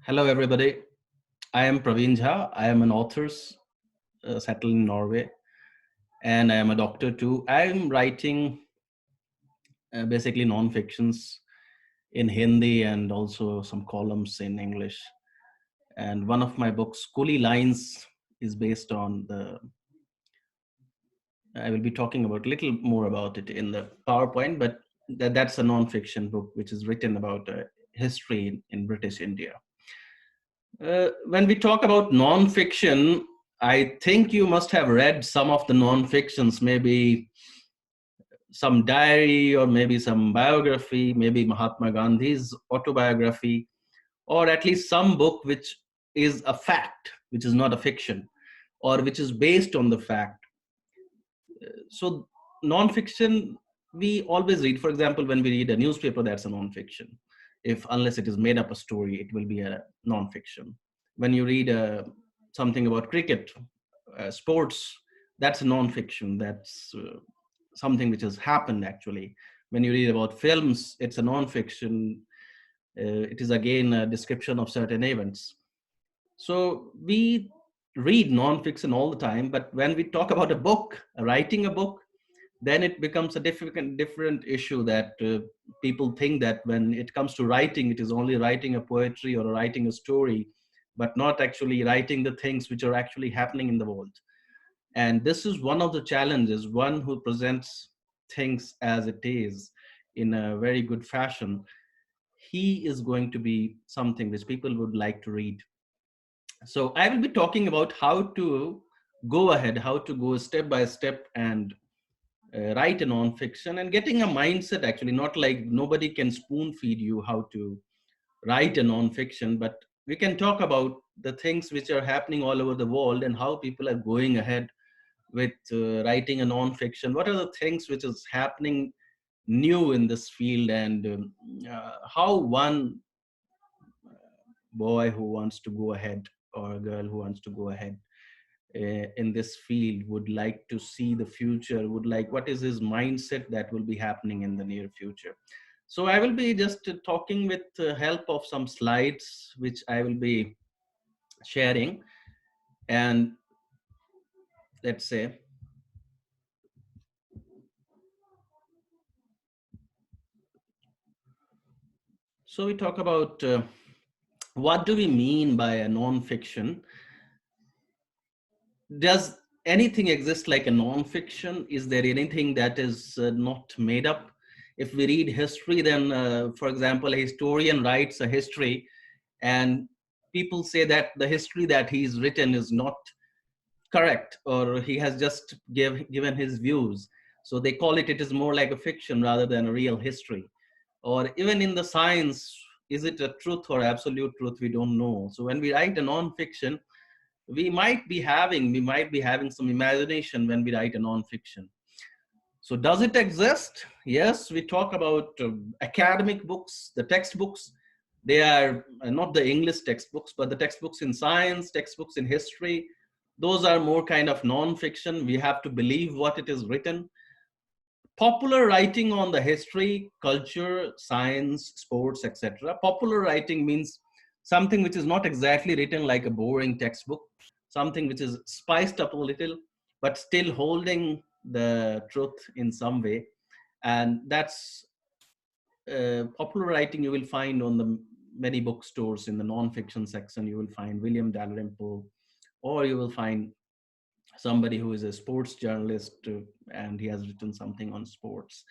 Hello, everybody. I am Praveen Jha. I am an author settled in Norway, and I am a doctor too. I am writing basically non-fictions in Hindi and also some columns in English. And one of my books, Coolie Lines, is based on the. I will be talking about a little more about it in the PowerPoint, but that's a non-fiction book which is written about history in British India. When we talk about non-fiction, I think you must have read some of the non-fictions, maybe some diary or maybe some biography, maybe Mahatma Gandhi's autobiography, or at least some book which is a fact, which is not a fiction, or which is based on the fact. So non-fiction, we always read, for example, when we read a newspaper, that's a non-fiction. If unless it is made up a story, it will be a non-fiction. When you read something about cricket, sports, that's a non-fiction. That's something which has happened actually. When you read about films, it's a non-fiction. It is again a description of certain events. So we read non-fiction all the time, but when we talk about a book, writing a book, then it becomes a different issue that people think that when it comes to writing, it is only writing a poetry or writing a story, but not actually writing the things which are actually happening in the world. And this is one of the challenges. One who presents things as it is in a very good fashion, he is going to be something which people would like to read. So I will be talking about how to go ahead, how to go step by step and write a non-fiction and getting a mindset, actually not like nobody can spoon feed you how to write a non-fiction, but we can talk about the things which are happening all over the world and how people are going ahead with writing a non-fiction. What are the things which is happening new in this field, and how one boy who wants to go ahead or a girl who wants to go ahead in this field would like to see the future, would like, what is his mindset that will be happening in the near future. So I will be just talking with help of some slides which I will be sharing. And let's say, so we talk about what do we mean by a non-fiction. Does anything exist like a non-fiction? Is there anything that is not made up? If we read history, then for example, a historian writes a history and people say that the history that he's written is not correct, or he has just given his views, so they call it is more like a fiction rather than a real history. Or even in the science, is it a truth or absolute truth? We don't know. So when we write a non-fiction, we might be having some imagination when we write a non-fiction. So does it exist? Yes, we talk about academic books, the textbooks. They are not the English textbooks, but the textbooks in science, textbooks in history. Those are more kind of non-fiction. We have to believe what it is written. Popular writing on the history, culture, science, sports, etc. Popular writing means something which is not exactly written like a boring textbook, something which is spiced up a little, but still holding the truth in some way. And that's popular writing you will find on the many bookstores. In the non-fiction section, you will find William Dalrymple, or you will find somebody who is a sports journalist and he has written something on sports.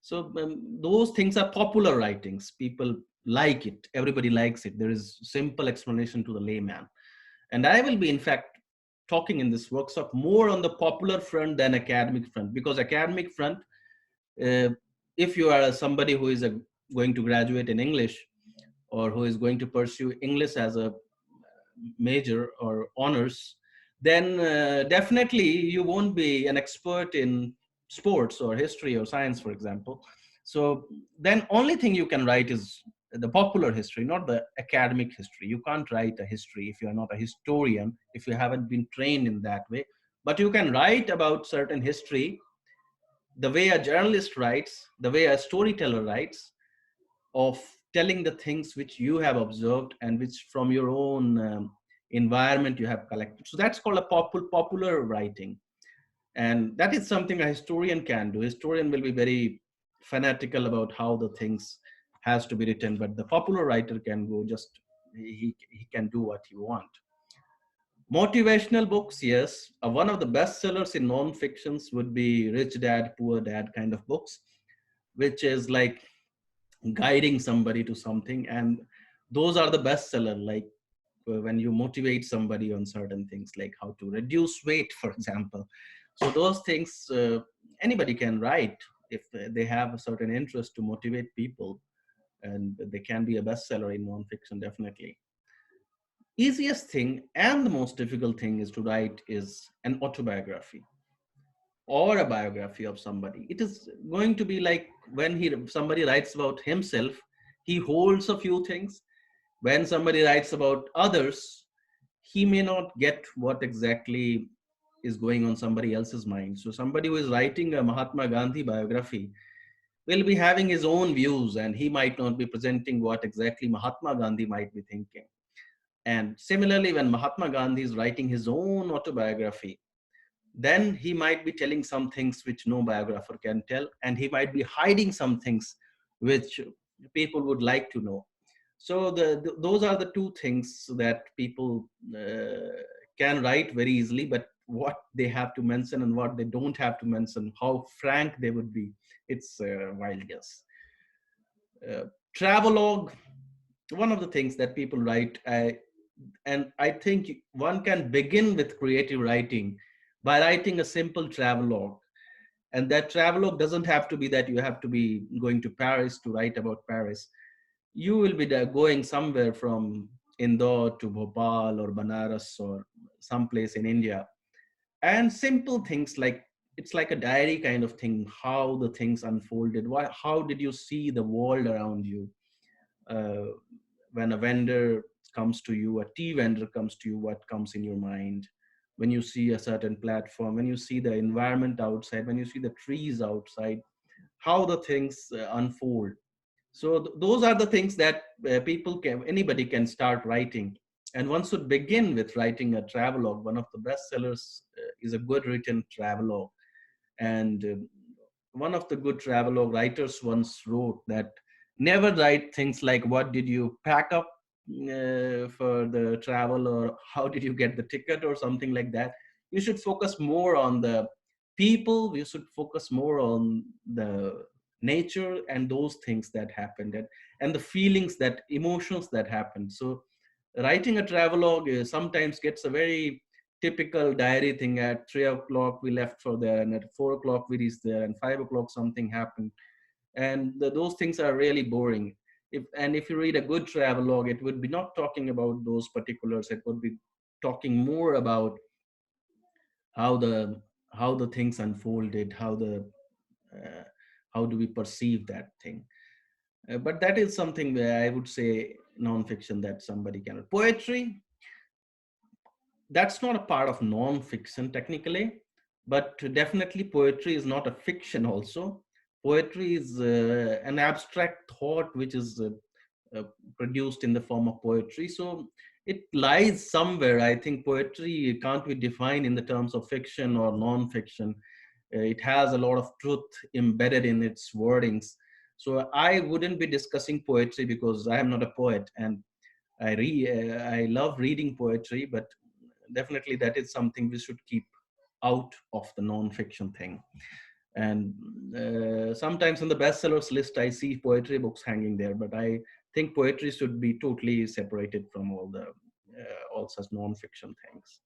So those things are popular writings. People like it. Everybody likes it. There is simple explanation to the layman. And I will be, in fact, talking in this workshop more on the popular front than academic front, because academic front, uh, if you are somebody who is going to graduate in English, or who is going to pursue English as a major or honors, then definitely you won't be an expert in sports or history or science, for example. So then only thing you can write is the popular history, not the academic history. You can't write a history if you are not a historian, if you haven't been trained in that way. But you can write about certain history the way a journalist writes, the way a storyteller writes, of telling the things which you have observed and which from your own environment you have collected. So that's called a popular writing. And that is something a historian can do. Historian will be very fanatical about how the things has to be written, but the popular writer can go just, he can do what he want. Motivational books, yes. One of the best sellers in non-fictions would be Rich Dad, Poor Dad kind of books, which is like guiding somebody to something. And those are the best seller, like when you motivate somebody on certain things, like how to reduce weight, for example. So those things, anybody can write if they have a certain interest to motivate people, and they can be a bestseller in non-fiction, definitely. Easiest thing and the most difficult thing is to write is an autobiography or a biography of somebody. It is going to be like when somebody writes about himself, he holds a few things. When somebody writes about others, he may not get what exactly is going on somebody else's mind. So somebody who is writing a Mahatma Gandhi biography will be having his own views, and he might not be presenting what exactly Mahatma Gandhi might be thinking. And similarly, when Mahatma Gandhi is writing his own autobiography, then he might be telling some things which no biographer can tell, and he might be hiding some things which people would like to know. So those are the two things that people can write very easily, but what they have to mention and what they don't have to mention, how frank they would be, it's a wild guess. Uh, Travelogue, one of the things that people write, and I think one can begin with creative writing by writing a simple travelogue. And that travelogue doesn't have to be that you have to be going to Paris to write about Paris. You will be going somewhere from Indore to Bhopal or Banaras or someplace in India. And simple things like, it's like a diary kind of thing, how the things unfolded. How did you see the world around you? Uh, when a vendor comes to you, a tea vendor comes to you, what comes in your mind? When you see a certain platform, when you see the environment outside, when you see the trees outside, how the things unfold. So those are the things that anybody can start writing. And one should begin with writing a travelogue. One of the best sellers is a good written travelogue. And one of the good travelogue writers once wrote that never write things like what did you pack up for the travel, or how did you get the ticket, or something like that. You should focus more on the people. You should focus more on the nature and those things that happened, and the feelings, that emotions that happened. So writing a travelogue sometimes gets a very typical diary thing. At 3 o'clock we left for there, and at 4 o'clock we reached there, and 5 o'clock something happened. And those things are really boring. If you read a good travelogue, it would be not talking about those particulars. It would be talking more about how the things unfolded, uh, how do we perceive that thing. But that is something where I would say non-fiction that somebody can. Poetry, that's not a part of non-fiction technically, but definitely poetry is not a fiction also. Poetry is an abstract thought which is produced in the form of poetry. So it lies somewhere. I think poetry can't be defined in the terms of fiction or non-fiction. It has a lot of truth embedded in its wordings. So I wouldn't be discussing poetry because I am not a poet, and I love reading poetry, but definitely that is something we should keep out of the non-fiction thing. And sometimes on the bestsellers list I see poetry books hanging there, but I think poetry should be totally separated from all such non-fiction things.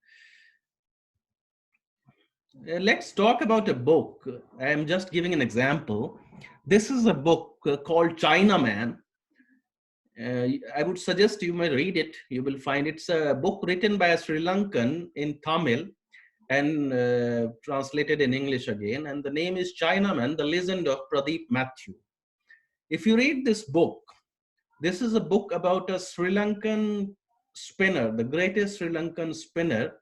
Let's talk about a book. I am just giving an example. This is a book called Chinaman. I would suggest you may read it. You will find it's a book written by a Sri Lankan in Tamil and translated in English again. And the name is Chinaman, the Legend of Pradeep Matthew. If you read this book, this is a book about a Sri Lankan spinner, the greatest Sri Lankan spinner.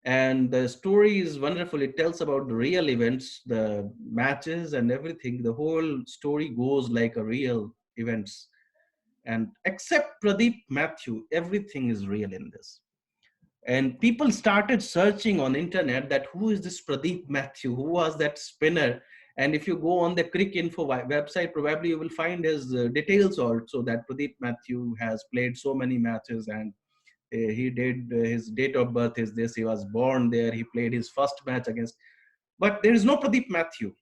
And the story is wonderful. It tells about the real events, the matches and everything. The whole story goes like a real events. And except Pradeep Matthew, everything is real in this. And people started searching on internet that who is this Pradeep Matthew, who was that spinner. And if you go on the Crick Info website, probably you will find his details also, that Pradeep Matthew has played so many matches, and he did his date of birth is this, he was born there, he played his first match against, but there is no Pradeep Matthew.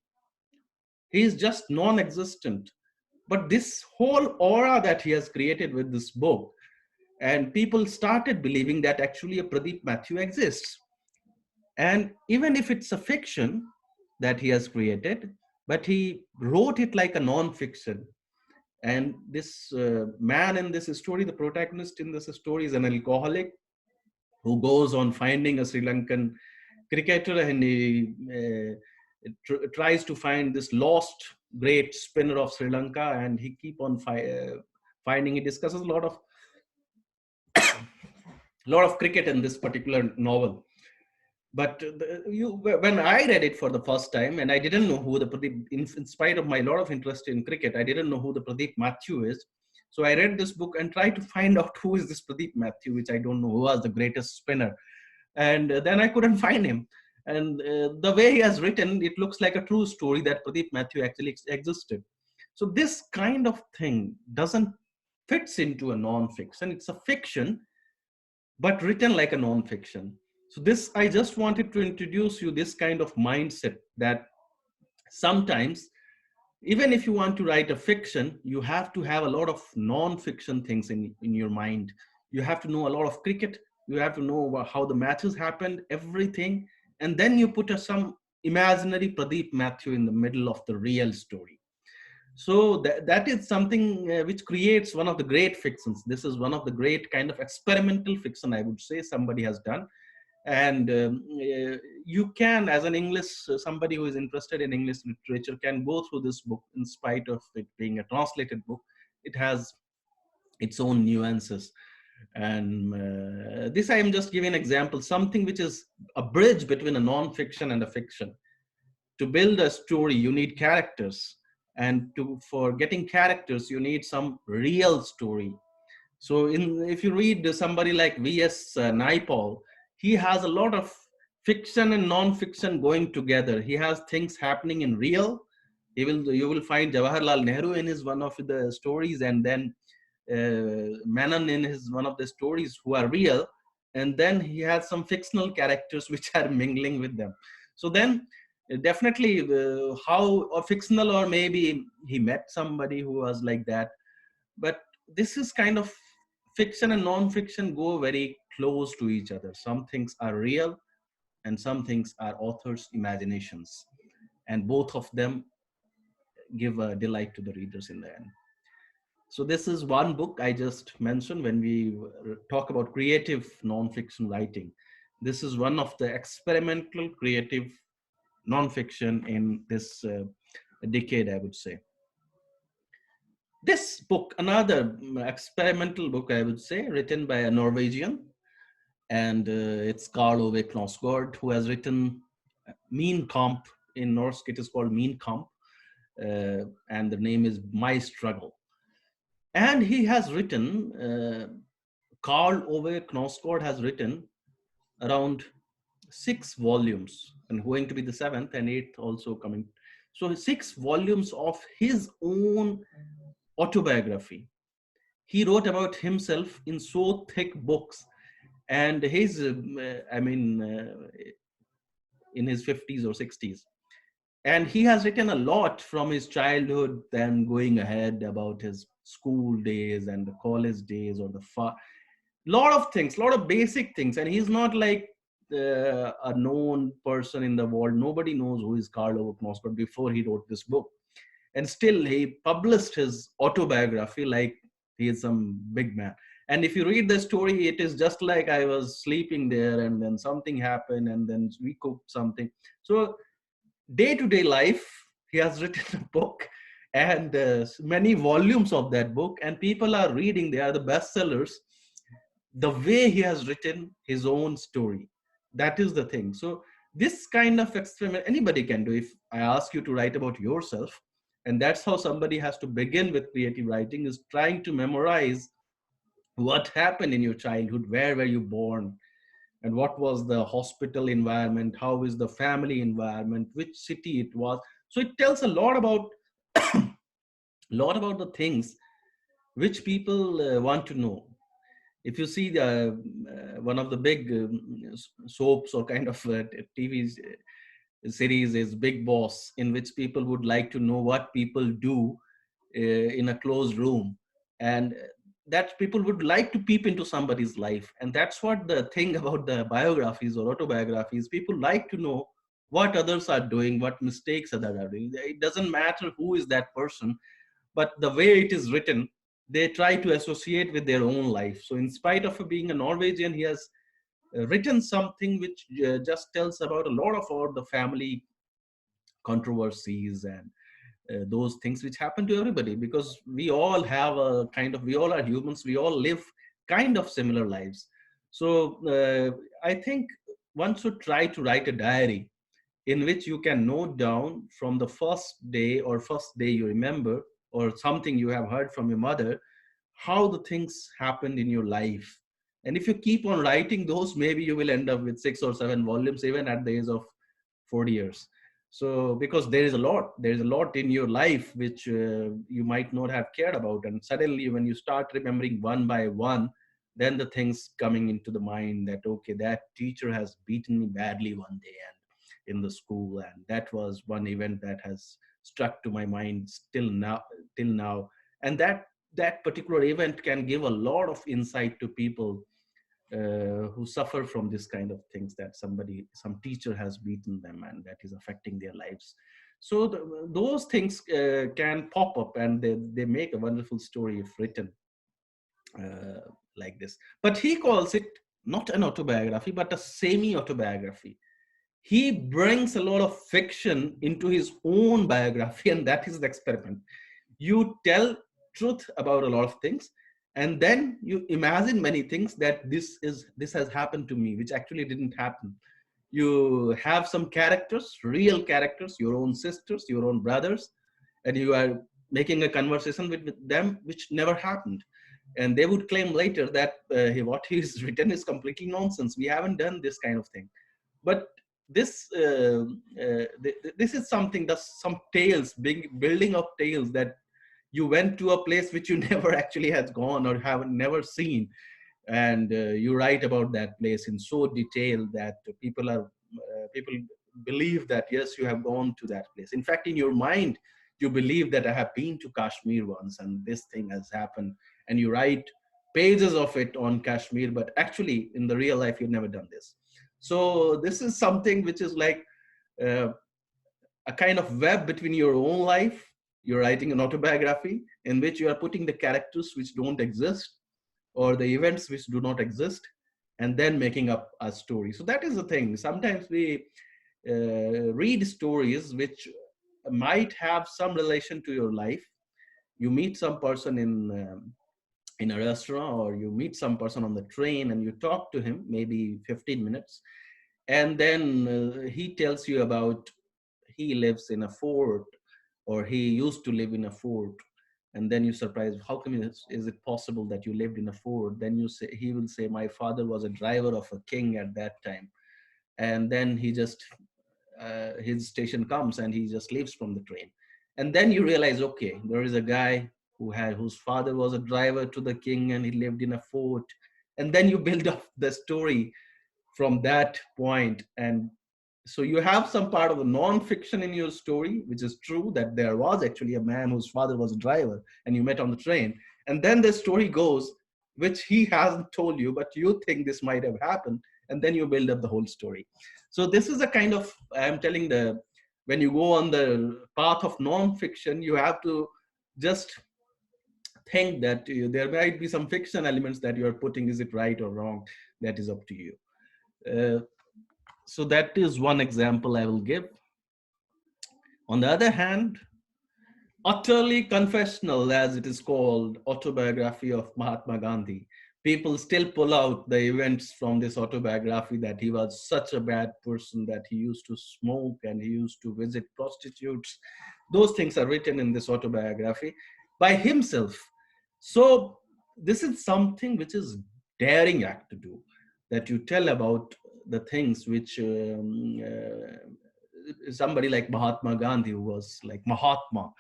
He is just non-existent. But this whole aura that he has created with this book, and people started believing that actually a Pradeep Matthew exists. And even if it's a fiction that he has created, but he wrote it like a non-fiction. And this man in this story, the protagonist in this story, is an alcoholic who goes on finding a Sri Lankan cricketer, and he tries to find this lost great spinner of Sri Lanka, and he keep on finding. He discusses a lot of cricket in this particular novel. But when I read it for the first time, and I didn't know who the Pradeep, in spite of my lot of interest in cricket, I didn't know who the Pradeep Matthew is. So I read this book and tried to find out who is this Pradeep Matthew, which I don't know, who was the greatest spinner. And then I couldn't find him. And the way he has written, it looks like a true story that Pradeep Matthew actually existed. So this kind of thing doesn't fits into a non-fiction. It's a fiction, but written like a non-fiction. So this, I just wanted to introduce you this kind of mindset that sometimes, even if you want to write a fiction, you have to have a lot of non-fiction things in your mind. You have to know a lot of cricket. You have to know how the matches happened, everything. And then you put some imaginary Pradeep Matthew in the middle of the real story. So that is something which creates one of the great fictions. This is one of the great kind of experimental fiction, I would say, somebody has done. And you can, as an English, somebody who is interested in English literature can go through this book. In spite of it being a translated book, it has its own nuances. And this, I am just giving an example, something which is a bridge between a non-fiction and a fiction. To build a story, you need characters, and for getting characters, you need some real story. So if you read somebody like V.S. Naipaul, he has a lot of fiction and non-fiction going together. He has things happening in real. You will find Jawaharlal Nehru in his one of the stories, and then Menon in his one of the stories, who are real. And then he has some fictional characters which are mingling with them. So then definitely how, or fictional, or maybe he met somebody who was like that. But this is kind of, fiction and non-fiction go very close to each other. Some things are real and some things are authors' imaginations, and both of them give a delight to the readers in the end. So this is one book I just mentioned when we talk about creative non-fiction writing. This is one of the experimental creative non-fiction in this decade, I would say. This book, another experimental book, I would say, written by a Norwegian, and it's Karl Ove Knausgård, who has written Mean Kamp. In Norse, it is called Mean Kamp, and the name is My Struggle. And he has written, Karl Ove Knausgård has written around 6 volumes, and going to be the 7th and 8th also coming. So 6 volumes of his own autobiography. He wrote about himself in so thick books, and he's, in his 50s or 60s. And he has written a lot from his childhood, then going ahead about his school days and the college days, or lot of things, lot of basic things. And he's not like a known person in the world. Nobody knows who is Karl Ove Knausgård before he wrote this book. And still he published his autobiography like he is some big man. And if you read the story, it is just like I was sleeping there, and then something happened, and then we cooked something. So day-to-day life, he has written a book, and many volumes of that book, and people are reading. They are the bestsellers, the way he has written his own story. That is the thing. So this kind of experiment anybody can do. If I ask you to write about yourself, And that's how somebody has to begin with creative writing, is trying to memorize what happened in your childhood, where were you born, and what was the hospital environment, how is the family environment, which city it was. So it tells a lot about the things which people want to know. If you see the one of the big soaps or kind of TV series is Big Boss, in which people would like to know what people do in a closed room, and that people would like to peep into somebody's life. And that's what the thing about the biographies or autobiographies, people like to know what others are doing, what mistakes others are doing. It doesn't matter who is that person, but the way it is written, they try to associate with their own life. So in spite of being a Norwegian, he has written something which just tells about a lot of our the family controversies and those things which happen to everybody, because we all have a kind of, we all are humans, we all live kind of similar lives. So I think one should try to write a diary in which you can note down from the first day or first day you remember, or something you have heard from your mother, how the things happened in your life. And if you keep on writing those, maybe you will end up with 6 or 7 volumes even at the age of 40 years. So because there is a lot in your life which you might not have cared about, and suddenly when you start remembering one by one, then the things coming into the mind that, okay, that teacher has beaten me badly one day and in the school, and that was one event that has struck to my mind till now. And that particular event can give a lot of insight to people who suffer from this kind of things, that some teacher has beaten them and that is affecting their lives. So those things can pop up, and they make a wonderful story if written uh, like this. But he calls it not an autobiography but a semi autobiography. He brings a lot of fiction into his own biography, and that is the experiment. You tell truth about a lot of things, and then you imagine many things, that this has happened to me, which actually didn't happen. You have some characters, real characters, your own sisters, your own brothers, and you are making a conversation with them which never happened. And they would claim later that what he's written is completely nonsense, we haven't done this kind of thing. But this is something, that's some tales, big building of tales, that you went to a place which you never actually had gone or have never seen, and you write about that place in so detail that people believe that yes, you have gone to that place. In fact, in your mind, you believe that I have been to Kashmir once and this thing has happened, and you write pages of it on Kashmir, but actually in the real life you've never done this. So this is something which is like uh, a kind of web between your own life. You're writing an autobiography in which you are putting the characters which don't exist, or the events which do not exist, and then making up a story. So that is the thing. Sometimes we read stories which might have some relation to your life. You meet some person in a restaurant, or you meet some person on the train and you talk to him maybe 15 minutes, and then he tells you about, he lives in a fort, or he used to live in a fort. And then you surprise, how come is it possible that you lived in a fort? Then you say, he will say, my father was a driver of a king at that time. And then he just his station comes and he just leaves from the train. And then you realize, okay, there is a guy whose father was a driver to the king and he lived in a fort. And then you build up the story from that point. And so you have some part of the non-fiction in your story, which is true, that there was actually a man whose father was a driver and you met on the train. And then the story goes, which he hasn't told you, but you think this might have happened. And then you build up the whole story. So this is a kind of, I'm telling when you go on the path of non-fiction, you have to just think that there might be some fiction elements that you are putting. Is it right or wrong? That is up to you. Uh, so that is one example I will give. On the other hand, utterly confessional, as it is called, autobiography of Mahatma Gandhi. People still pull out the events from this autobiography, that he was such a bad person, that he used to smoke and he used to visit prostitutes. Those things are written in this autobiography by himself. So this is something which is daring act to do, that you tell about the things which somebody like Mahatma Gandhi, who was like Mahatma,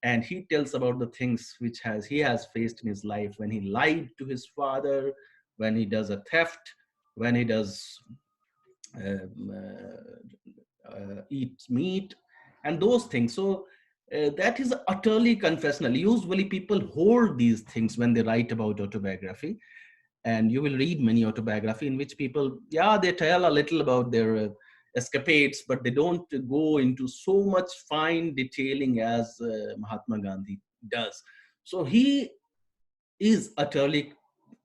and he tells about the things which he has faced in his life, when he lied to his father, when he does a theft, when he does eats meat, and those things. So that is utterly confessional. Usually people hold these things when they write about autobiography, and you will read many autobiography in which people, yeah, they tell a little about their escapades, but they don't go into so much fine detailing as Mahatma Gandhi does. So he is utterly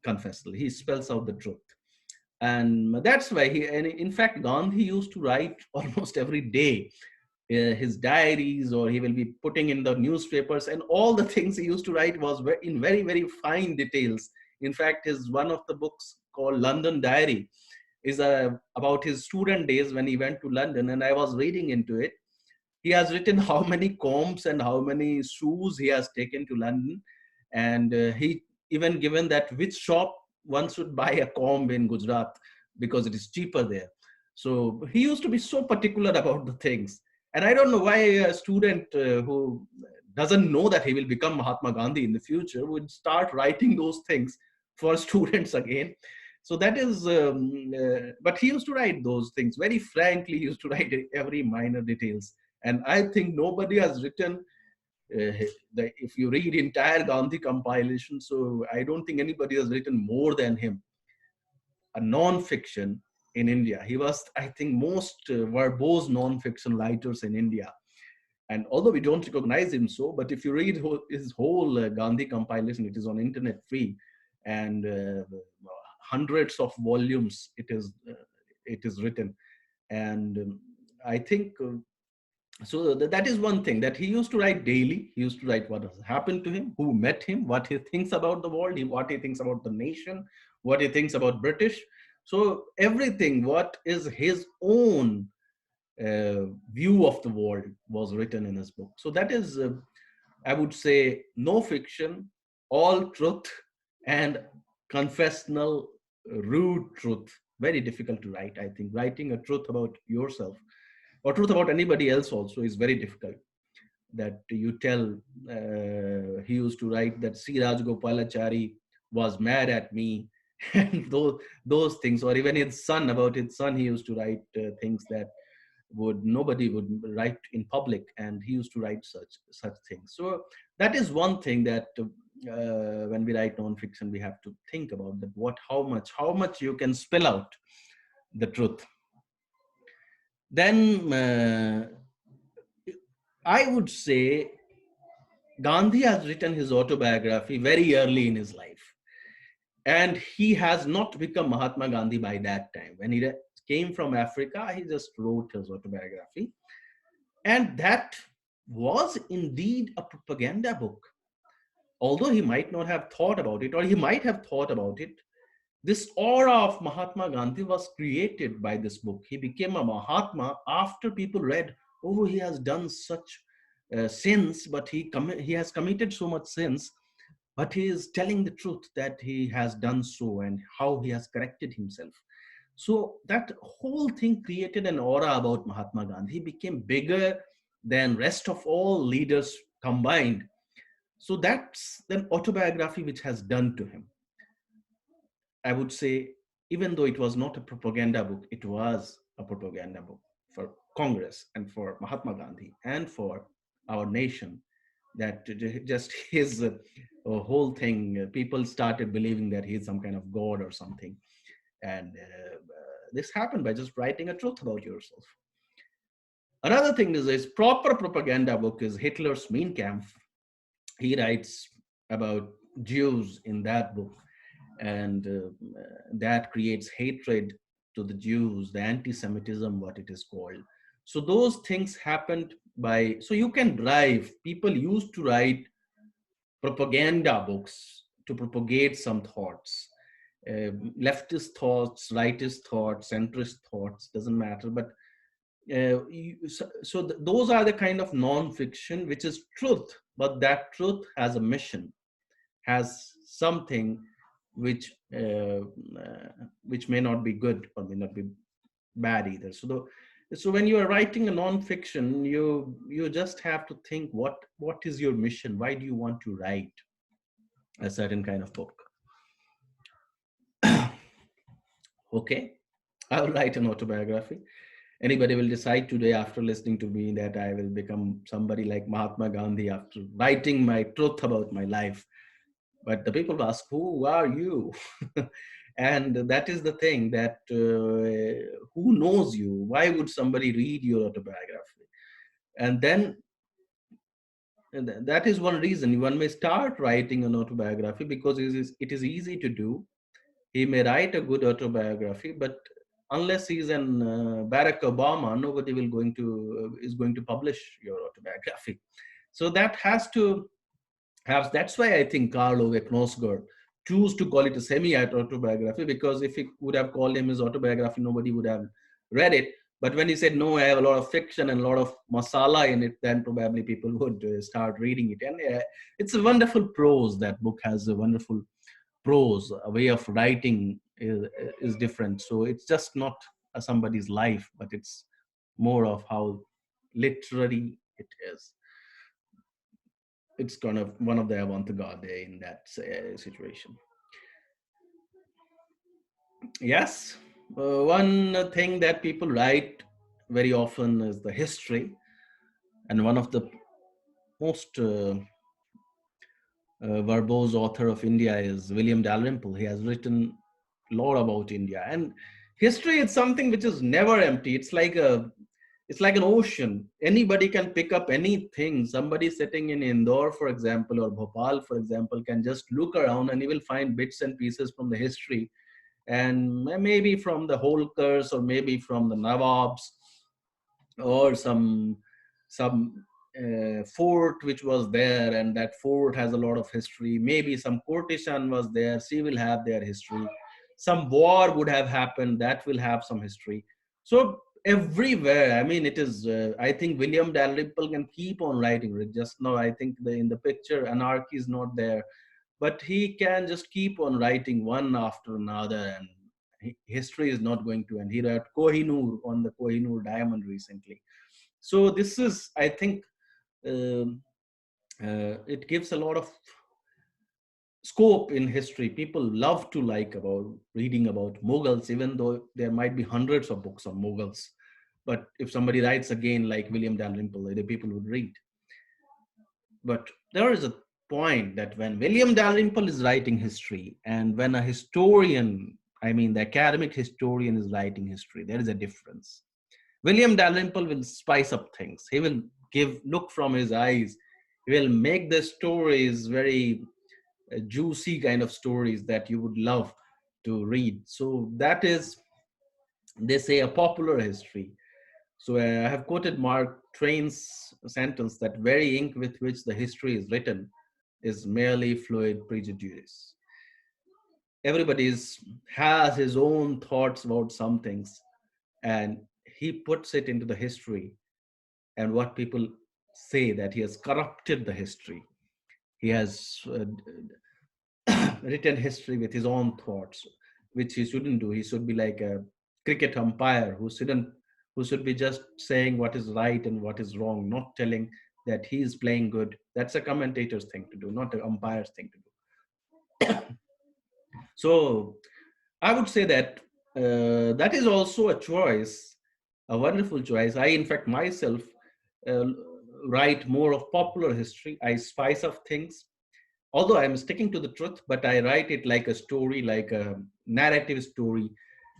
confessional. He spells out the truth, and that's why he, and in fact Gandhi used to write almost every day his diaries, or he will be putting in the newspapers, and all the things he used to write was in very, very fine details. In fact, his one of the books called London Diary is about his student days when he went to London, and I was reading into it. He has written how many combs and how many shoes he has taken to London, and he even given that which shop one should buy a comb in Gujarat because it is cheaper there. So he used to be so particular about the things, and I don't know why a student who doesn't know that he will become Mahatma Gandhi in the future would start writing those things for students again. So that is, but he used to write those things very frankly. He used to write every minor details, and I think nobody has written if you read entire Gandhi compilation, so I don't think anybody has written more than him, a non-fiction in India. He was, I think, most verbose non-fiction writers in India. And although we don't recognize him so, but if you read his whole Gandhi compilation, it is on internet free, and hundreds of volumes it is written. And I think so that is one thing that he used to write daily. He used to write what has happened to him, who met him, what he thinks about the world, what he thinks about the nation, what he thinks about British. So everything, what is his own view of the world, was written in his book. So that is, I would say, no fiction, all truth, and confessional, rude truth. Very difficult to write. I think writing a truth about yourself or truth about anybody else also is very difficult. That you tell, he used to write that Siraj Gopalachari was mad at me, and those things, or even his son, about his son, he used to write things that would nobody would write in public, and he used to write such things. So that is one thing that when we write non-fiction, we have to think about that, what how much you can spill out the truth. Then I would say Gandhi has written his autobiography very early in his life, and he has not become Mahatma Gandhi by that time. When he came from Africa, he just wrote his autobiography, and that was indeed a propaganda book. Although he might not have thought about it, or he might have thought about it, this aura of Mahatma Gandhi was created by this book. He became a Mahatma after people read, oh, he has done such sins, but he has committed so much sins, but he is telling the truth that he has done so and how he has corrected himself. So that whole thing created an aura about Mahatma Gandhi. He became bigger than rest of all leaders combined. So that's the autobiography which has done to him. I would say, even though it was not a propaganda book, it was a propaganda book for Congress and for Mahatma Gandhi and for our nation. That just his whole thing, people started believing that he's some kind of god or something. And this happened by just writing a truth about yourself. Another thing is his proper propaganda book is Hitler's Mein Kampf. He writes about Jews in that book, and that creates hatred to the Jews, the anti-Semitism, what it is called. So those things happened by, so you can drive, people used to write propaganda books to propagate some thoughts, leftist thoughts, rightist thoughts, centrist thoughts, doesn't matter, but Those are the kind of non-fiction which is truth, but that truth has a mission, has something which which may not be good or may not be bad either. So when you are writing a non-fiction, you just have to think what is your mission? Why do you want to write a certain kind of book? Okay, I will write an autobiography. Anybody will decide today after listening to me that I will become somebody like Mahatma Gandhi after writing my truth about my life. But the people ask, who are you? And that is the thing, that who knows you? Why would somebody read your autobiography? And then that is one reason one may start writing an autobiography, because it is easy to do. He may write a good autobiography, but unless he's an Barack Obama, nobody will going to is going to publish your autobiography. So that has to have. That's why I think Carl Ove Knausgård choose to call it a semi-autobiography, because if he would have called him his autobiography, nobody would have read it. But when he said, no, I have a lot of fiction and a lot of masala in it, then probably people would start reading it. And it's a wonderful prose. That book has a wonderful prose. A way of writing is different. So it's just not somebody's life, but it's more of how literary it is. It's kind of one of the avant-garde in that situation. Yes, one thing that people write very often is the history, and one of the most verbose author of India is William Dalrymple. He has written a lot about India, and history is something which is never empty. It's like an ocean. Anybody can pick up anything. Somebody sitting in Indore, for example, or Bhopal, for example, can just look around and he will find bits and pieces from the history, and maybe from the Holkars, or maybe from the Nawabs, or some fort which was there, and that fort has a lot of history. Maybe some courtesan was there, she will have their history. Some war would have happened, that will have some history. So everywhere, I mean, it is I think William Dalrymple can keep on writing. Just now I think in the picture anarchy is not there, but he can just keep on writing one after another, and history is not going to end. He wrote Kohinoor on the Kohinoor diamond recently. So this is, I think, um, it gives a lot of scope in history. People love to like about reading about Mughals, even though there might be hundreds of books on Mughals. But if somebody writes again like William Dalrymple, the people would read. But there is a point that when William Dalrymple is writing history and when a historian, I mean the academic historian, is writing history, there is a difference. William Dalrymple will spice up things. He will look from his eyes. He will make the stories very juicy kind of stories that you would love to read. So that is, they say, a popular history. So I have quoted Mark Twain's sentence that very ink with which the history is written is merely fluid prejudice. Everybody has his own thoughts about some things, and he puts it into the history. And what people say, that he has corrupted the history. He has written history with his own thoughts, which he shouldn't do. He should be like a cricket umpire who should be just saying what is right and what is wrong, not telling that he is playing good. That's a commentator's thing to do, not an umpire's thing to do. So I would say that that is also a choice, a wonderful choice. I, in fact, myself uh, write more of popular history. I spice up things, although I'm sticking to the truth, but I write it like a story, like a narrative story.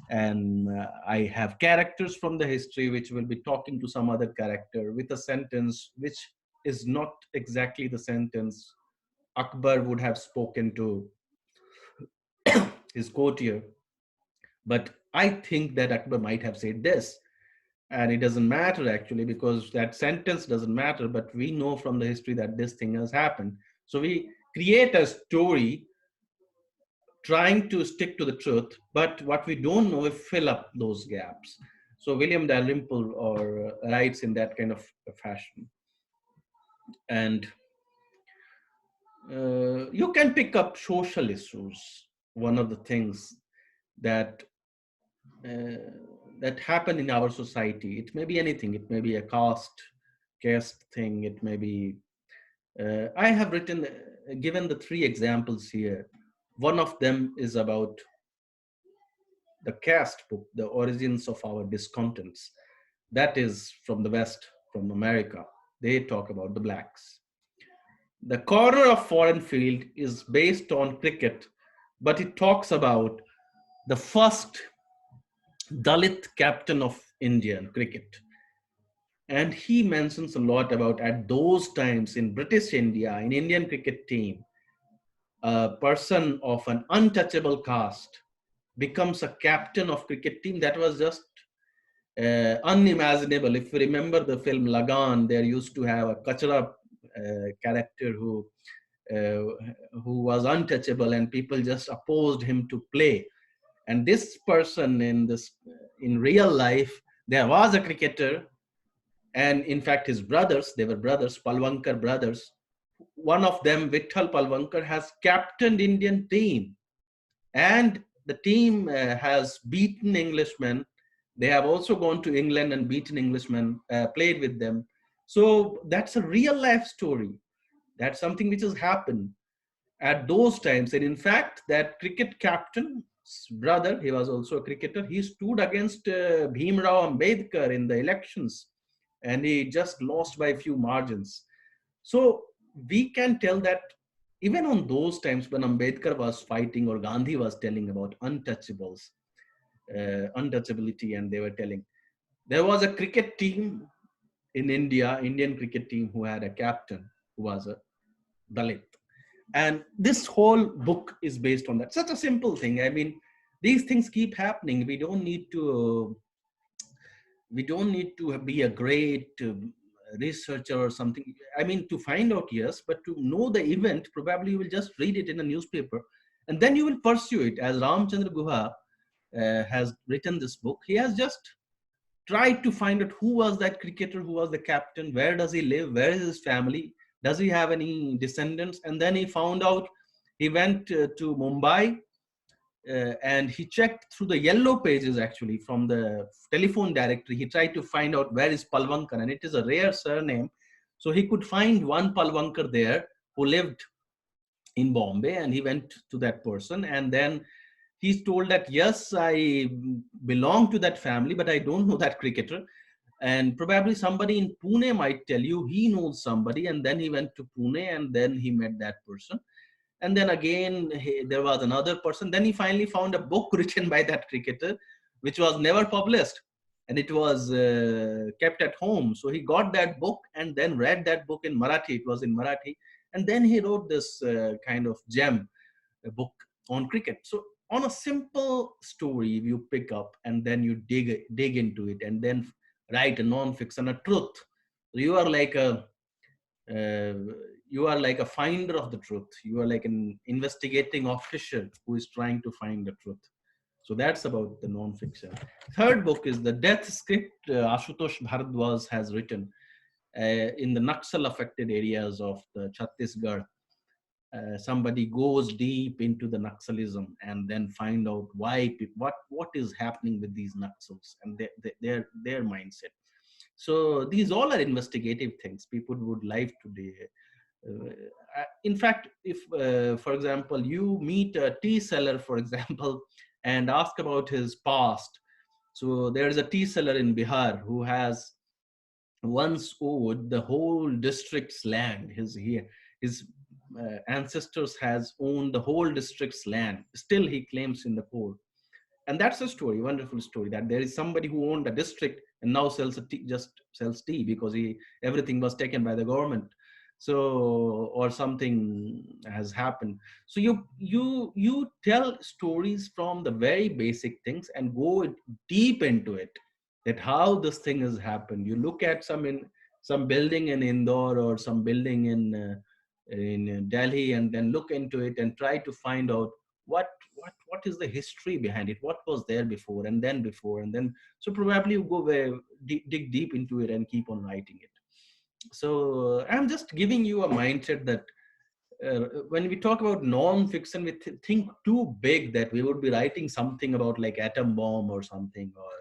And I have characters from the history which will be talking to some other character with a sentence which is not exactly the sentence Akbar would have spoken to his courtier. But I think that Akbar might have said this. And it doesn't matter actually, because that sentence doesn't matter. But we know from the history that this thing has happened. So we create a story trying to stick to the truth, but what we don't know, we fill up those gaps. So William Dalrymple or writes in that kind of fashion. And you can pick up social issues. One of the things that uh, that happen in our society. It may be anything. It may be a caste thing. It may be. I have given the three examples here. One of them is about the caste book, The Origins of Our Discontents. That is from the West, from America. They talk about the blacks. The corner of foreign field is based on cricket, but it talks about the first Dalit captain of Indian cricket. And he mentions a lot about at those times in British India, in Indian cricket team, a person of an untouchable caste becomes a captain of cricket team. That was just unimaginable. If you remember the film Lagan, there used to have a Kachra character who was untouchable, and people just opposed him to play. And this person in real life, there was a cricketer, and in fact his brothers, they were brothers, Palwankar brothers. One of them, Vitthal Palwankar, has captained Indian team, and the team has beaten Englishmen. They have also gone to England and beaten Englishmen, played with them. So that's a real life story. That's something which has happened at those times. And in fact, that cricket captain's brother, he was also a cricketer, he stood against Bhimrao Ambedkar in the elections, and he just lost by a few margins. So we can tell that even on those times when Ambedkar was fighting or Gandhi was telling about untouchability, and they were telling, there was a cricket team in India, Indian cricket team, who had a captain who was a Dalit. And this whole book is based on that. Such a simple thing. I mean, these things keep happening. We don't need to be a great researcher or something. I mean, to find out, yes, but to know the event, probably you will just read it in a newspaper, and then you will pursue it. As Ramchandra Guha has written this book, he has just tried to find out who was that cricketer, who was the captain, where does he live, where is his family, does he have any descendants. And then he found out, he went to Mumbai, and he checked through the yellow pages, actually from the telephone directory. He tried to find out where is Palwankar, and it is a rare surname. So he could find one Palwankar there who lived in Bombay, and he went to that person, and then he's told that, yes, I belong to that family, but I don't know that cricketer. And probably somebody in Pune might tell you he knows somebody. And then he went to Pune, and then he met that person. And then again, there was another person. Then he finally found a book written by that cricketer, which was never published. And it was kept at home. So he got that book and then read that book in Marathi. It was in Marathi. And then he wrote this kind of gem, a book on cricket. So on a simple story, you pick up and then you dig into it, and then write a non-fiction, a truth. So uh, you are like a finder of the truth. You are like an investigating official who is trying to find the truth. So that's about the non-fiction. Third book is the Death Script. Ashutosh Bharadwaj has written in the Naxal affected areas of the Chhattisgarh. Somebody goes deep into the Naxalism and then find out what is happening with these Naxals and their mindset. So these all are investigative things people would like today. In fact, if for example you meet a tea seller, for example, and ask about his past. So there is a tea seller in Bihar who has once owed the whole district's land. His ancestors has owned the whole district's land. Still, he claims in the court, and that's a story, wonderful story, that there is somebody who owned a district and now just sells tea because everything was taken by the government. So, or something has happened. So you tell stories from the very basic things and go deep into it, that how this thing has happened. You look at some building in Indore or some building in Delhi, and then look into it and try to find out what is the history behind it, what was there before and then. So probably you go where, dig deep into it and keep on writing it. So I'm just giving you a mindset that when we talk about non-fiction, we think too big that we would be writing something about like atom bomb or something, or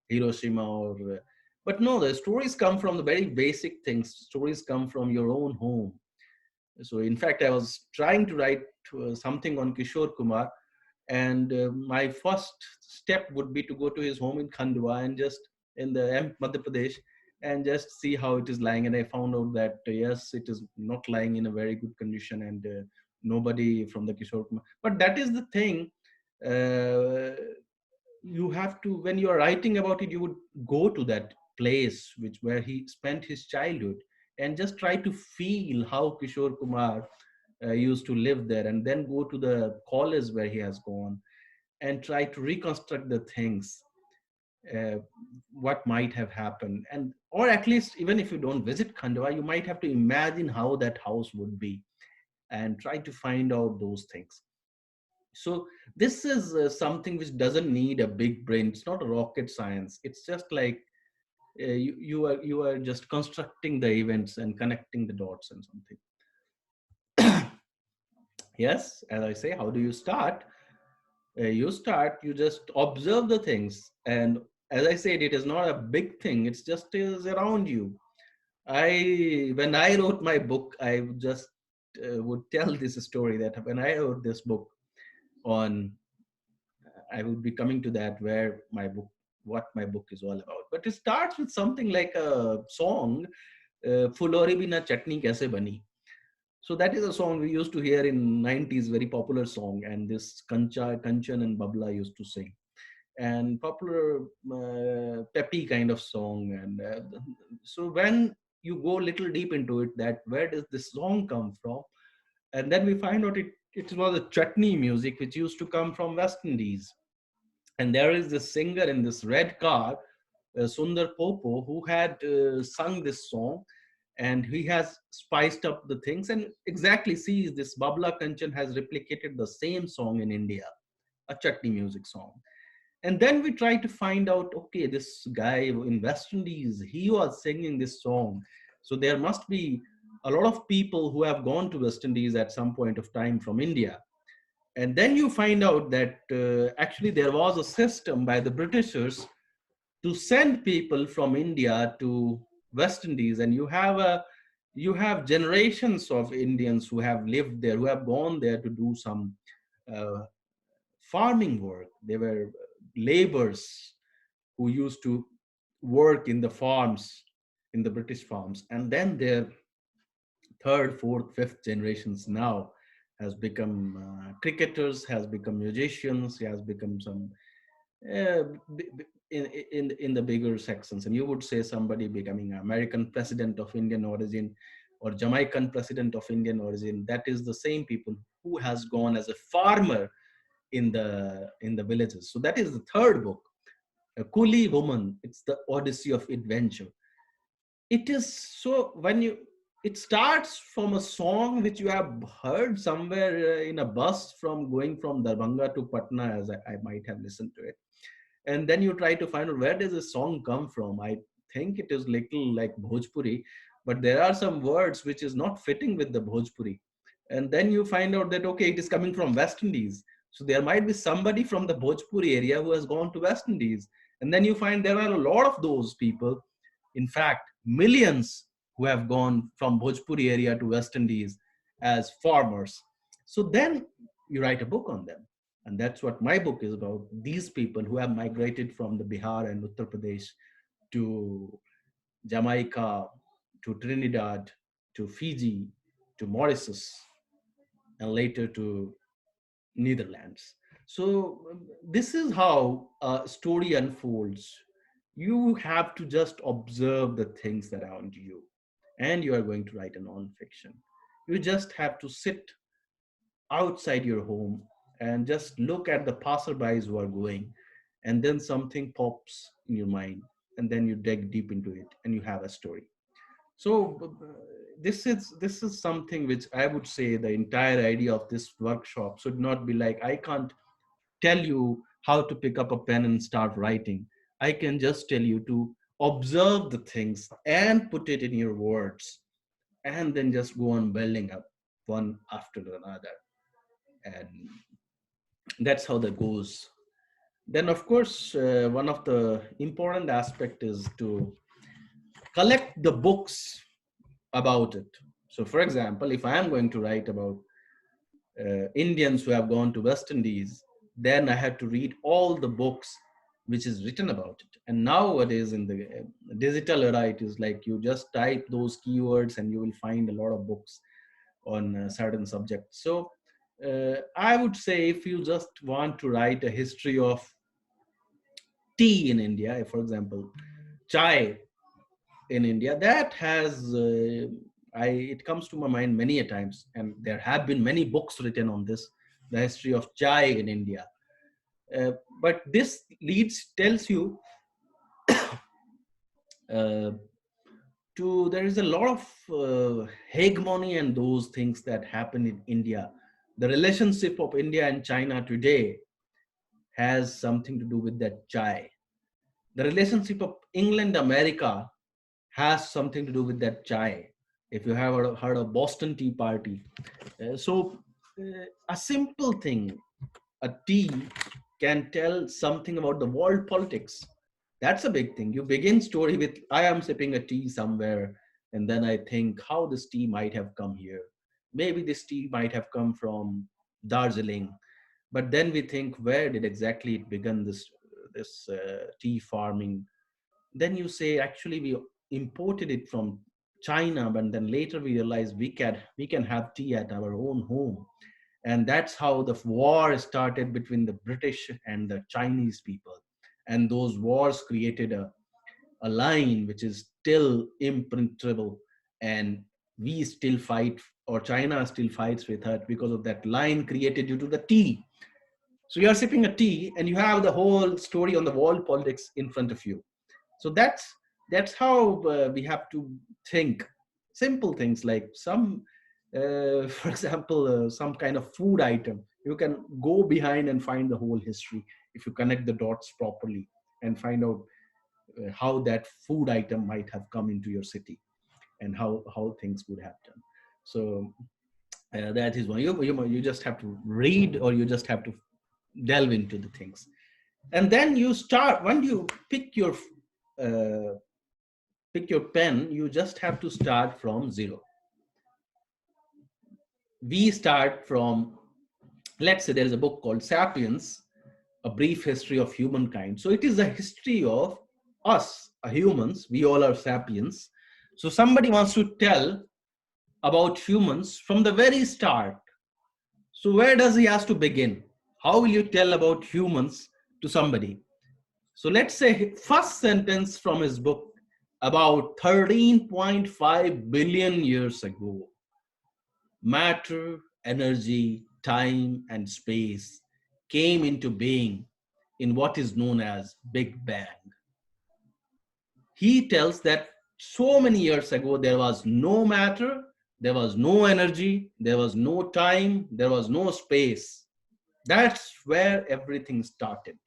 Hiroshima, or but no, the stories come from the very basic things. Stories come from your own home. So in fact, I was trying to write something on Kishore Kumar, and my first step would be to go to his home in Khandwa and just in the Madhya Pradesh, and just see how it is lying. And I found out that yes, it is not lying in a very good condition, and nobody from the Kishore Kumar. But that is the thing. Uh, you have to, when you are writing about it, you would go to that place which where he spent his childhood, and just try to feel how Kishore Kumar used to live there, and then go to the college where he has gone and try to reconstruct the things, uh, what might have happened. And or at least, even if you don't visit Khandwa, you might have to imagine how that house would be and try to find out those things. So this is something which doesn't need a big brain. It's not a rocket science. It's just like you are just constructing the events and connecting the dots and something. Yes, as I say, how do you start? You start, you just observe the things, and as I said, it is not a big thing. It's just is around you. I When I wrote my book, I just would tell this story that when I wrote this book on, I would be coming to that, where my book, what my book is all about. But it starts with something like a song, "Fulori bina chutney kaise bani." So that is a song we used to hear in 90s, very popular song, and this Kanchan and Babla used to sing, and popular peppy kind of song. And so when you go little deep into it, that where does this song come from? And then we find out it was a chutney music which used to come from West Indies. And there is this singer in this red car, Sundar Popo, who had sung this song, and he has spiced up the things. And exactly, see, this Babla Kanchan has replicated the same song in India, a chutney music song. And then we try to find out, okay, this guy in West Indies, he was singing this song. So there must be a lot of people who have gone to West Indies at some point of time from India. And then you find out that actually there was a system by the Britishers to send people from India to West Indies, and you have generations of Indians who have lived there, who have gone there to do some uh, farming work. They were laborers who used to work in the farms, in the British farms, and then their third, fourth, fifth generations now has become cricketers, has become musicians, has become some uh, in the bigger sections. And you would say somebody becoming American president of Indian origin or Jamaican president of Indian origin. That is the same people who has gone as a farmer in the villages. So that is the third book, a coolie woman. It's the Odyssey of adventure. It is so when you it starts from a song which you have heard somewhere in a bus from going from Darbhanga to Patna, as I might have listened to it. And then you try to find out, where does this song come from? I think it is little like Bhojpuri, but there are some words which is not fitting with the Bhojpuri. And then you find out that okay, it is coming from West Indies. So there might be somebody from the Bhojpuri area who has gone to West Indies. And then you find there are a lot of those people, in fact, millions, who have gone from Bhojpuri area to West Indies as farmers. So then you write a book on them. And that's what my book is about. These people who have migrated from the Bihar and Uttar Pradesh to Jamaica, to Trinidad, to Fiji, to Mauritius, and later to Netherlands. So this is how a story unfolds. You have to just observe the things around you, and you are going to write a non-fiction. You just have to sit outside your home and just look at the passerbys who are going, and then something pops in your mind, and then you dig deep into it and you have a story. So this is something which I would say the entire idea of this workshop should not be like, I can't tell you how to pick up a pen and start writing. I can just tell you to observe the things and put it in your words, and then just go on building up one after another. And that's how that goes. Then, of course, one of the important aspect is to collect the books about it. So, for example, if I am going to write about Indians who have gone to West Indies, then I have to read all the books which is written about it. And nowadays in the digital era, it is like you just type those keywords and you will find a lot of books on certain subjects. So I would say if you just want to write a history of tea in India, for example, chai in India, that has it comes to my mind many a times, and there have been many books written on this, the history of chai in India. Uh, but this leads tells you uh, to there is a lot of hegemony and those things that happen in India. The relationship of India and China today has something to do with that chai. The relationship of England America has something to do with that chai. If you have heard of Boston Tea Party, a simple thing, a tea can tell something about the world politics. That's a big thing. You begin story with, I am sipping a tea somewhere, and then I think how this tea might have come here. Maybe this tea might have come from Darjeeling, but then we think, where did exactly it begin, this tea farming? Then you say, actually we imported it from China, but then later we realized we can have tea at our own home. And that's how the war started between the British and the Chinese people. And those wars created a line which is still impenetrable, and we still fight, or China still fights with us because of that line created due to the tea. So you are sipping a tea and you have the whole story on the world politics in front of you. So that's how we have to think. Simple things like some for example, some kind of food item, you can go behind and find the whole history if you connect the dots properly and find out how that food item might have come into your city, and how things would have done. So that is one. You just have to read, or you just have to delve into the things, and then you start. When you uh, pick your pen, you just have to start from zero. We start from, let's say there is a book called Sapiens, a brief history of humankind. So it is a history of us, humans. We all are sapiens. So somebody wants to tell about humans from the very start. So where does he has to begin? How will you tell about humans to somebody? So let's say first sentence from his book, about 13.5 billion years ago, matter, energy, time, and space came into being in what is known as Big Bang. He tells that so many years ago there was no matter, there was no energy, there was no time, there was no space. That's where everything started.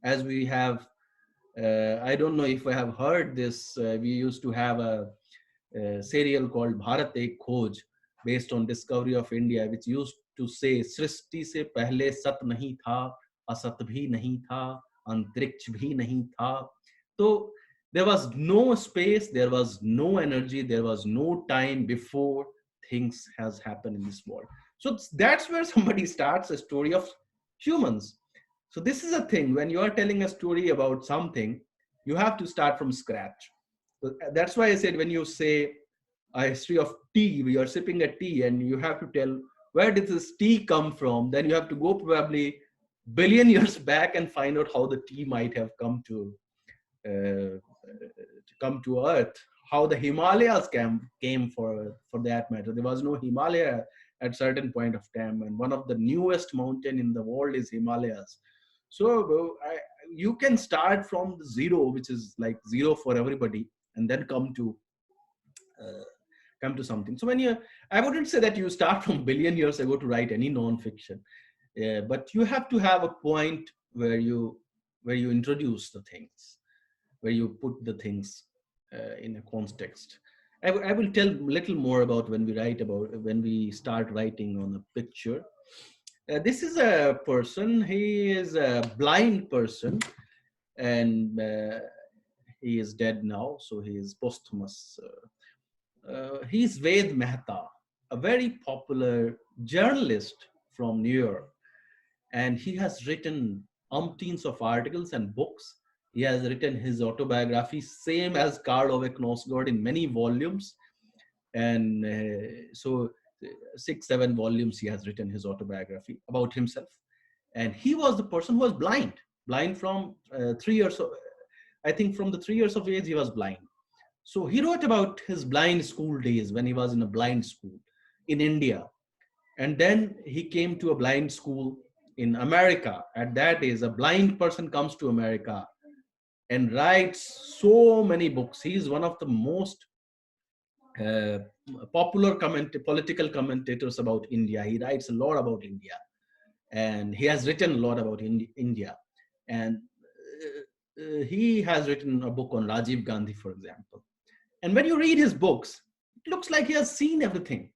As we have, I don't know if I have heard this, we used to have a serial called Bharat Ek Khoj, based on discovery of India, which used to say सृष्टि से पहले सत नहीं था, असत भी नहीं था, अंतरिक्ष भी नहीं था. So there was no space, there was no energy, there was no time before things has happened in this world. So that's where somebody starts a story of humans. So this is a thing, when you are telling a story about something, you have to start from scratch. So that's why I said, when you say a history of tea, we are sipping a tea, and you have to tell where did this tea come from, then you have to go probably billion years back and find out how the tea might have uh, come to Earth, how the Himalayas came for that matter. There was no Himalaya at certain point of time, and one of the newest mountain in the world is Himalayas. So you can start from the zero, which is like zero for everybody, and then come to come to something. So when you, I wouldn't say that you start from billion years ago to write any non-fiction, but you have to have a point where you introduce the things, where you put the things in a context. I will tell a little more about when we start writing on a picture. This is a person. He is a blind person, and he is dead now, so he is posthumous. He's Ved Mehta, a very popular journalist from New York, and he has written umpteens of articles and books. He has written his autobiography, same as Karl Ove Knausgård, in many volumes, and so 6, 7 volumes he has written his autobiography about himself. And he was the person who was blind from 3 years. I think from the 3 years of age he was blind. So he wrote about his blind school days when he was in a blind school in India. And then he came to a blind school in America. At that age, a blind person comes to America and writes so many books. He is one of the most uh, popular political commentators about India. He writes a lot about India, and he has written a lot about India. And he has written a book on Rajiv Gandhi, for example. And when you read his books, it looks like he has seen everything.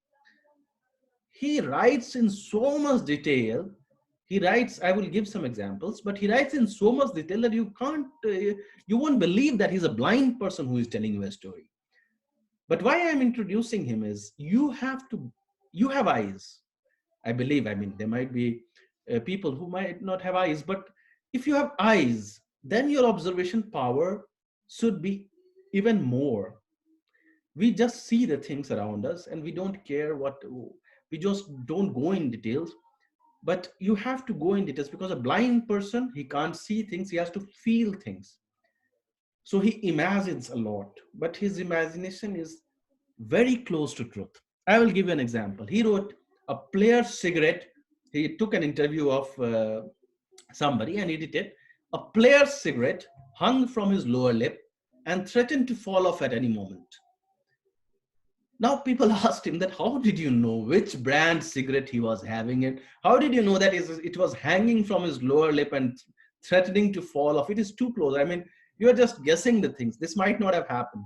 He writes in so much detail. He writes, I will give some examples, but he writes in so much detail that you won't believe that he's a blind person who is telling you a story. But why I'm introducing him is you have eyes. I believe, I mean, there might be people who might not have eyes, but if you have eyes, then your observation power should be even more. We just see the things around us and we don't care we just don't go in details. But you have to go in details, because a blind person, he can't see things, he has to feel things. So he imagines a lot, but his imagination is very close to truth. I will give you an example. He wrote a player's cigarette. He took an interview of somebody and he did it. A player's cigarette hung from his lower lip and threatened to fall off at any moment. Now people asked him that, how did you know which brand cigarette he was having it? How did you know that it was hanging from his lower lip and threatening to fall off? It is too close. I mean, you're just guessing the things. This might not have happened.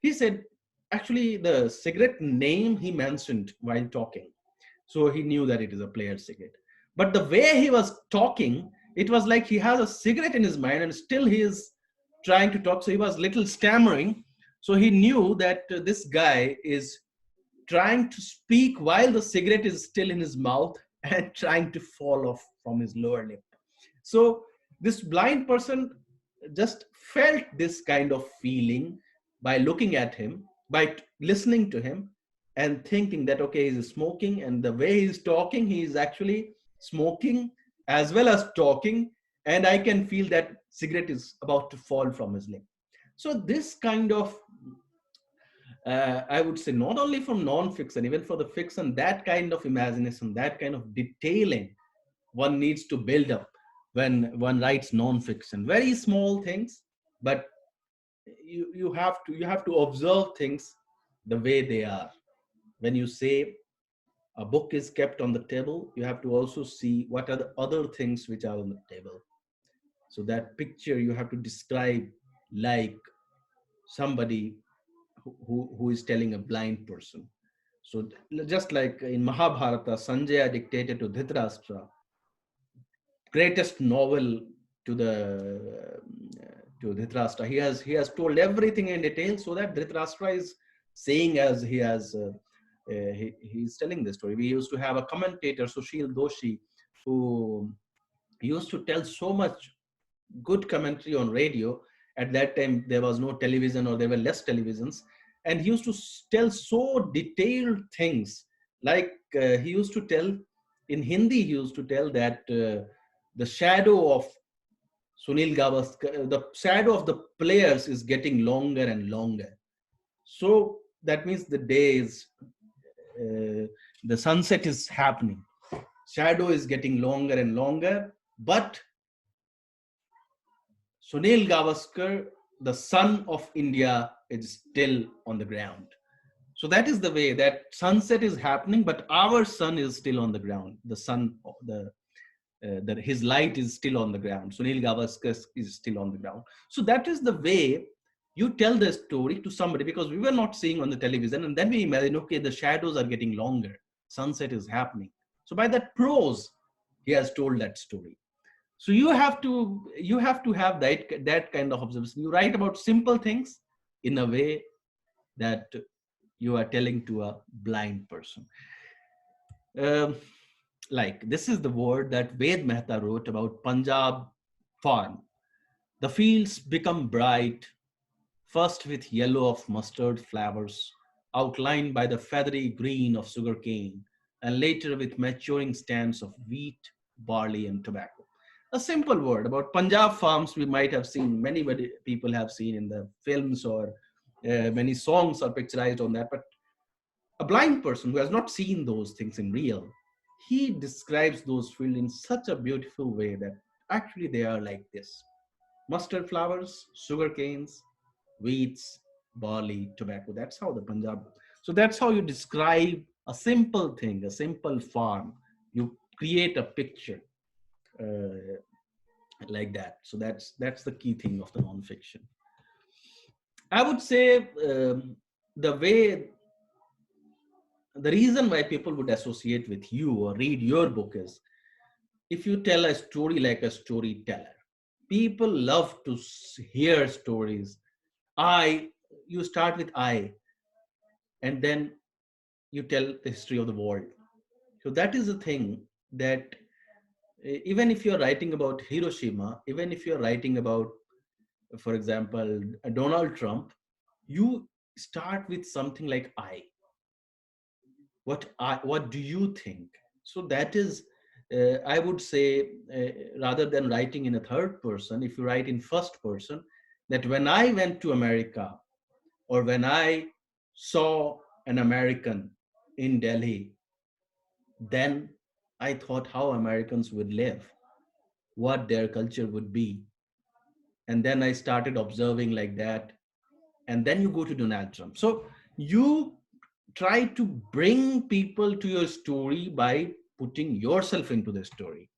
He said, actually, the cigarette name he mentioned while talking. So he knew that it is a player's cigarette. But the way he was talking, it was like he has a cigarette in his mind and still he is trying to talk. So he was little stammering. So he knew that this guy is trying to speak while the cigarette is still in his mouth and trying to fall off from his lower lip. So this blind person just felt this kind of feeling by looking at him, by listening to him, and thinking that, okay, he's smoking, and the way he's talking, he's actually smoking as well as talking, and I can feel that cigarette is about to fall from his lip. So this kind of I would say, not only from non-fiction, even for the fiction, that kind of imagination, that kind of detailing one needs to build up when one writes non-fiction. Very small things, but you have to observe things the way they are. When you say a book is kept on the table, you have to also see what are the other things which are on the table. So that picture you have to describe like somebody who is telling a blind person. So just like in Mahabharata, Sanjaya dictated to Dhritarashtra, greatest novel to the to Dhritarashtra. He has told everything in detail, so that Dhritarashtra is saying as he has he's telling the story. We used to have a commentator, Sushil Doshi, who used to tell so much good commentary on radio. At that time, there was no television, or there were less televisions. And he used to tell so detailed things. Like he used to tell in Hindi, he used to tell that the shadow of Sunil Gavaskar, the shadow of the players is getting longer and longer. So that means the sunset is happening. Shadow is getting longer and longer, but Sunil Gavaskar, the son of India, is still on the ground. So that is the way that sunset is happening, but our sun is still on the ground. The sun, his light is still on the ground. Sunil Gavaskar is still on the ground. So that is the way you tell the story to somebody, because we were not seeing on the television, and then we imagine, okay, the shadows are getting longer, sunset is happening. So by that prose, he has told that story. So you have to have that kind of observation. You write about simple things in a way that you are telling to a blind person. Um, like this is the word that Ved Mehta wrote about Punjab farm. The fields become bright, first with yellow of mustard flowers, outlined by the feathery green of sugarcane, and later with maturing stands of wheat, barley, and tobacco. A simple word about Punjab farms we might have seen, many people have seen in the films, or many songs are picturized on that. But a blind person who has not seen those things in real, he describes those fields in such a beautiful way that actually they are like this: mustard flowers, sugar canes, wheats, barley, tobacco. That's how the Punjab. So that's how you describe a simple thing, a simple farm. You create a picture uh, like that. So that's the key thing of the nonfiction. I would say the way the reason why people would associate with you or read your book is if you tell a story like a storyteller. People love to hear stories. I, you start with I, and then you tell the history of the world. So that is the thing that even if you're writing about Hiroshima, even if you're writing about, for example, Donald Trump, you start with something like I. What do you think? So that is, I would say, rather than writing in a third person, if you write in first person, that when I went to America, or when I saw an American in Delhi, then I thought how Americans would live, what their culture would be. And then I started observing like that. And then you go to Donald Trump. So you try to bring people to your story by putting yourself into the story.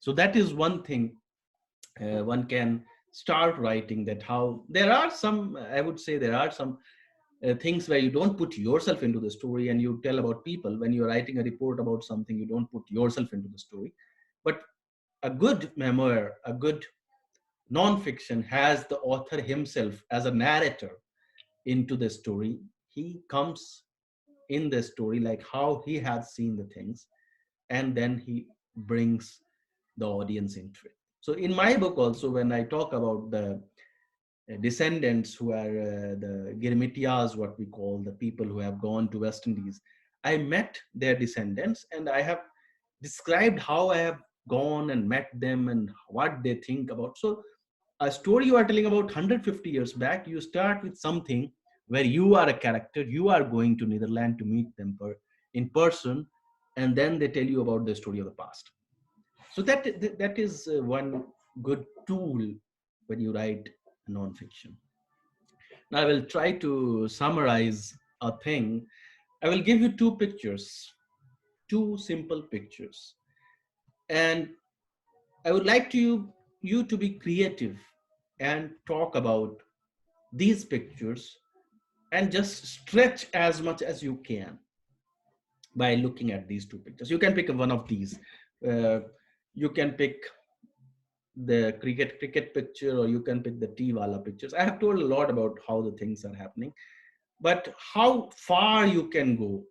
So that is one thing one can start writing, that how there are some, I would say there are some things where you don't put yourself into the story and you tell about people. When you're writing a report about something, you don't put yourself into the story. But a good memoir, a good non-fiction has the author himself as a narrator into the story. He comes in the story like how he has seen the things, and then he brings the audience into it. So in my book also, when I talk about the descendants who are the Girmitias, what we call the people who have gone to West Indies, I met their descendants and I have described how I have gone and met them and what they think about. So a story you are telling about 150 years back, you start with something where you are a character, you are going to Netherlands to meet them in person, and then they tell you about the story of the past. So that is one good tool when you write nonfiction. Now I will try to summarize a thing. I will give you two pictures, two simple pictures, and I would like you to be creative and talk about these pictures and just stretch as much as you can by looking at these two pictures. You can pick one of these. Uh, you can pick the cricket picture, or you can pick the tea wala pictures. I have told a lot about how the things are happening, but how far you can go,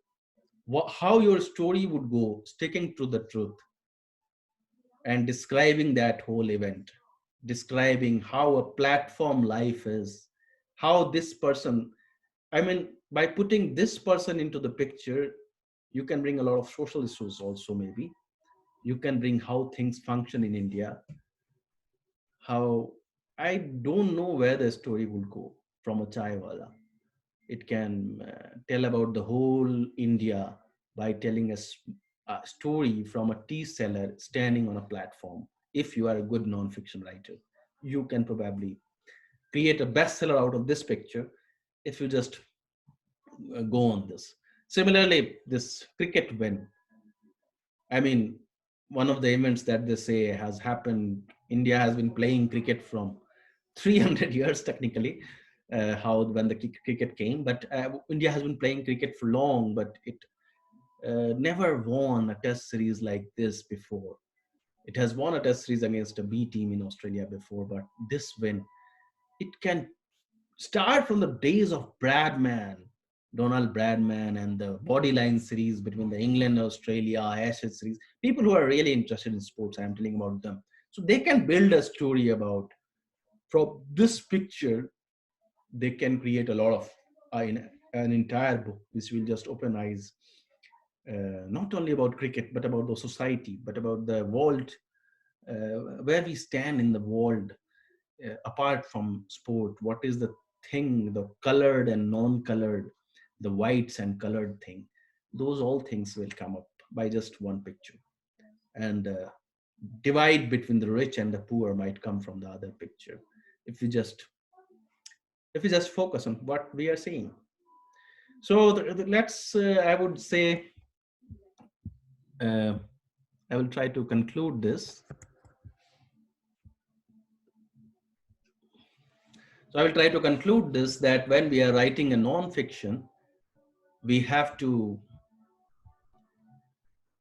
how your story would go, sticking to the truth and describing that whole event, describing how a platform life is, how this person, I mean, by putting this person into the picture, you can bring a lot of social issues also, maybe. You can bring how things function in India, how I don't know where the story would go from a chai wala. It can tell about the whole India by telling us a story from a tea seller standing on a platform. If you are a good non-fiction writer, you can probably create a bestseller out of this picture. if you just go on this. Similarly, this cricket win, I mean, one of the events that they say has happened, India has been playing cricket from 300 years technically, how when the cricket came, but India has been playing cricket for long, but it never won a test series like this before. It has won a test series against a B team in Australia before, but this win, it can start from the days of Bradman, Donald Bradman, and the Bodyline series between the England, Australia, Ashes series. People who are really interested in sports, I'm telling about them. So they can build a story about, from this picture, they can create a lot of, an entire book which will just open eyes, not only about cricket, but about the society, but about the world, where we stand in the world, apart from sport. What is the thing, the colored and non-colored, the whites and colored thing? Those all things will come up by just one picture, and divide between the rich and the poor might come from the other picture, if we just if we just focus on what we are seeing. So let's I would say, uh, I will try to conclude this. So I will try to conclude this, that when we are writing a non-fiction, we have to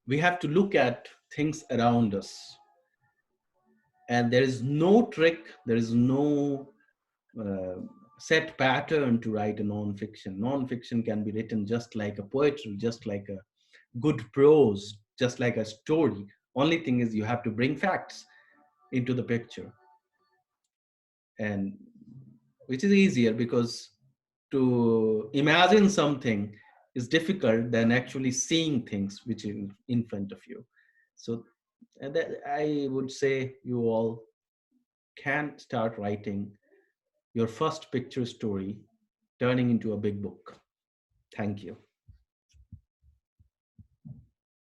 we have to look at things around us, and there is no trick, there is no uh, set pattern to write a non-fiction. Non-fiction can be written just like a poetry, just like a good prose, just like a story. Only thing is you have to bring facts into the picture, and which is easier, because to imagine something is difficult than actually seeing things which in front of you. So that, I would say, you all can start writing your first picture story, turning into a big book. Thank you.